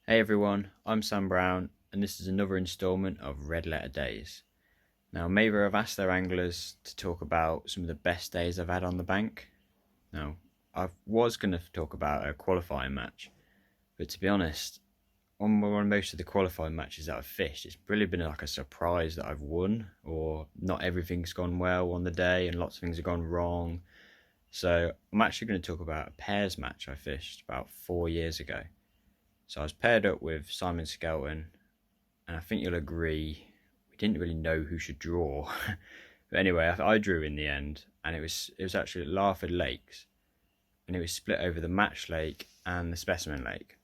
Hey everyone, I'm Sam Brown, and this is another instalment of Red Letter Days. Now, Maver have asked their anglers to talk about some of the best days I've had on the bank. Now, I was going to talk about a qualifying match, but to be honest, on most of the qualifying matches that I've fished, it's really been like a surprise that I've won, or not everything's gone well on the day and lots of things have gone wrong. So, I'm actually going to talk about a pairs match I fished about 4 years ago. So, I was paired up with Simon Skelton, and I think you'll agree we didn't really know who should draw. But anyway, I drew in the end, and it was actually at Larford Lakes, and it was split over the Match Lake and the Specimen Lake.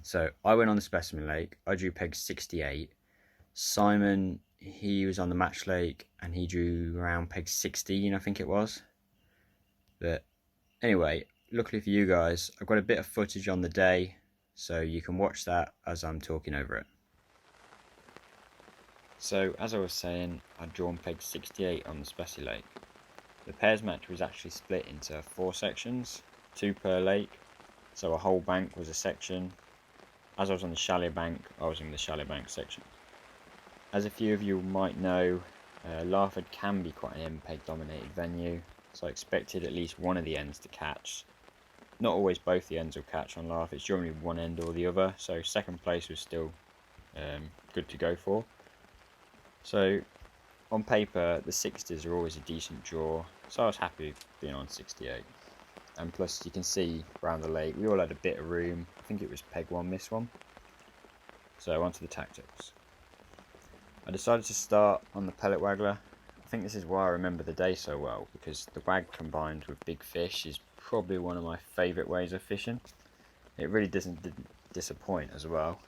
So I went on the Specimen Lake. I drew peg 68. Simon, he was on the Match Lake, and he drew around peg 16, I think it was. But anyway, luckily for you guys, I've got a bit of footage on the day, so you can watch that as I'm talking over it. So, as I was saying, I'd drawn peg 68 on the Spessy Lake. The pairs match was actually split into 4 sections, 2 per lake, so a whole bank was a section. As I was on the shallow bank, I was in the shallow bank section. As a few of you might know, Larford can be quite an MPEG dominated venue, so I expected at least one of the ends to catch. Not always both the ends will catch on Larford, it's generally one end or the other, so second place was still good to go for. So on paper, the 60s are always a decent draw, so I was happy being on 68. And plus, you can see around the lake, we all had a bit of room. I think it was peg 1, miss 1. So onto the tactics. I decided to start on the pellet waggler. I think this is why I remember the day so well, because the wag combined with big fish is probably one of my favourite ways of fishing. It really didn't disappoint as well.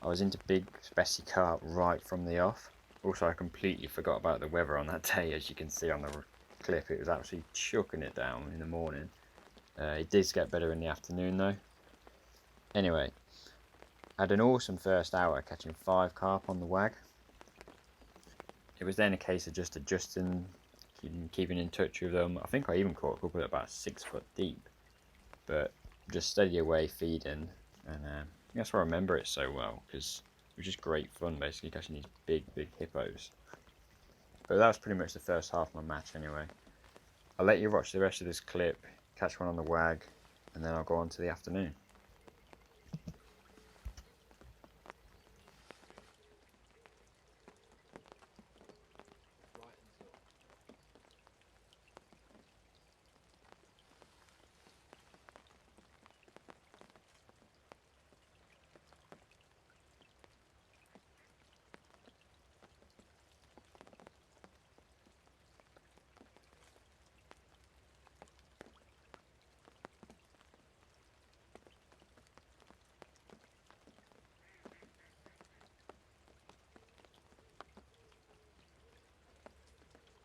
I was into big specie carp right from the off. Also, I completely forgot about the weather on that day, as you can see on the clip. It was actually chucking it down in the morning. It did get better in the afternoon though. Anyway, I had an awesome first hour catching 5 carp on the wag. It was then a case of just adjusting, keeping in touch with them. I think I even caught a couple at about 6 foot deep, but just steady away feeding, and that's why I remember it so well, because it was just great fun basically catching these big hippos. But that was pretty much the first half of my match anyway. I'll let you watch the rest of this clip, catch one on the wag, and then I'll go on to the afternoon.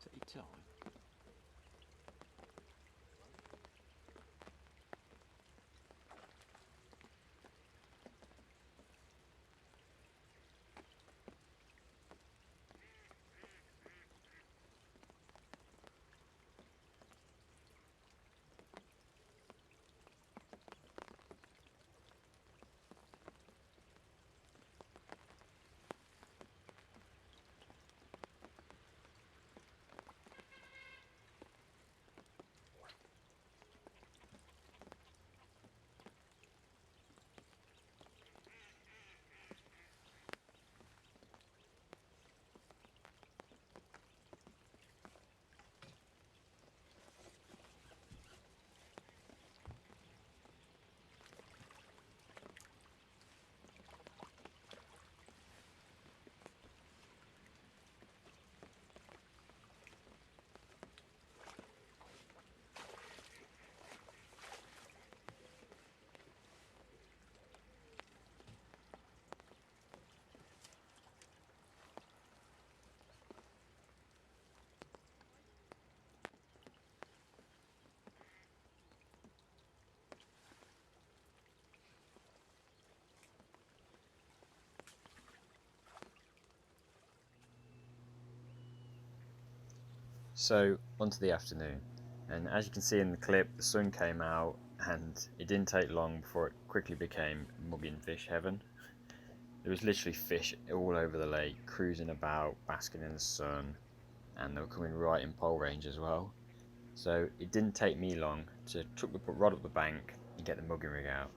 Take your time. So onto the afternoon, and as you can see in the clip, the sun came out and it didn't take long before it quickly became mugging fish heaven. There was literally fish all over the lake, cruising about, basking in the sun, and they were coming right in pole range as well. So it didn't take me long to chuck the rod up the bank and get the mugging rig out.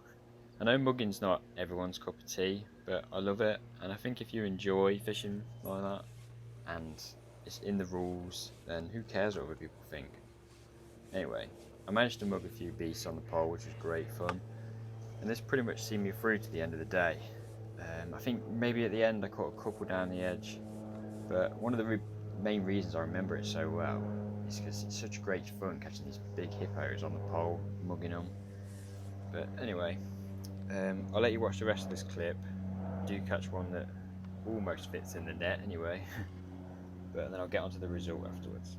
I know mugging's not everyone's cup of tea, but I love it, and I think if you enjoy fishing like that, and it's in the rules, then who cares what other people think? Anyway, I managed to mug a few beasts on the pole, which was great fun, and this pretty much see me through to the end of the day. I think maybe at the end I caught a couple down the edge, but one of the main reasons I remember it so well is because it's such great fun catching these big hippos on the pole, mugging them. But anyway, I'll let you watch the rest of this clip. Do catch one that almost fits in the net anyway, but then I'll get onto the result afterwards.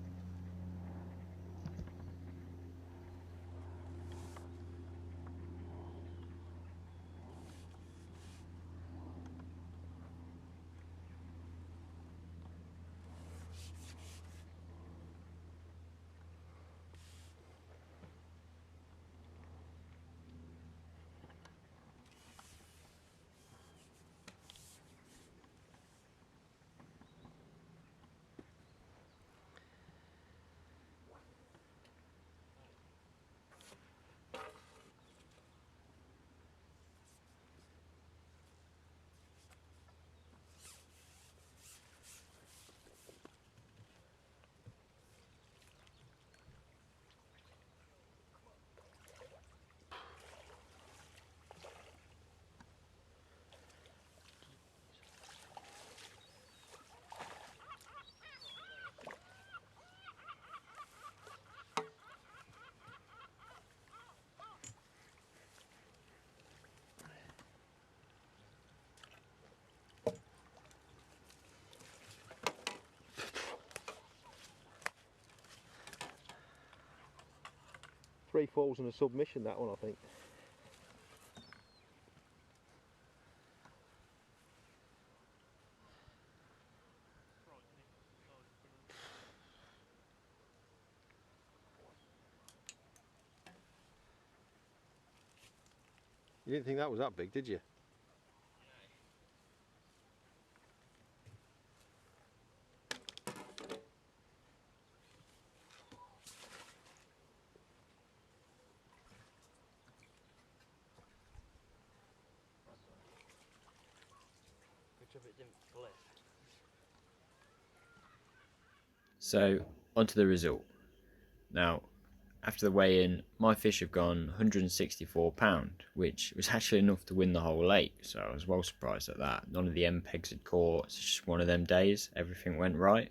Three falls and a submission, that one, I think. You didn't think that was that big, did you? So, onto the result. Now, after the weigh-in, my fish have gone £164, which was actually enough to win the whole lake, so I was well surprised at that. None of the MPEGs had caught, it's just one of them days, everything went right.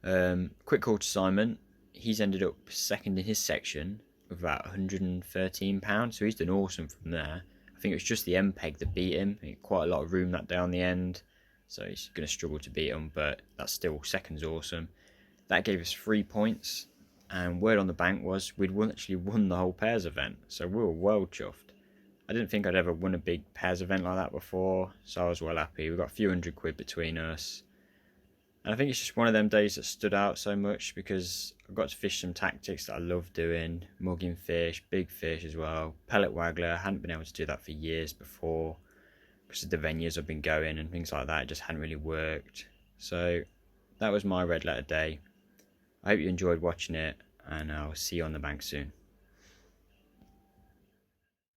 Quick call to Simon, he's ended up second in his section with about £113, so he's done awesome from there. I think it was just the MPEG that beat him, he had quite a lot of room that day on the end, so he's going to struggle to beat him, but that's still second's awesome. That gave us 3 points, and word on the bank was we'd actually won the whole pairs event, so we were well chuffed. I didn't think I'd ever won a big pairs event like that before, so I was well happy. We got a few £100 between us, and I think it's just one of them days that stood out so much because I got to fish some tactics that I love doing, mugging fish, big fish as well, pellet waggler. I hadn't been able to do that for years before because of the venues I've been going and things like that. It just hadn't really worked. So that was my red letter day. I hope you enjoyed watching it, and I'll see you on the bank soon.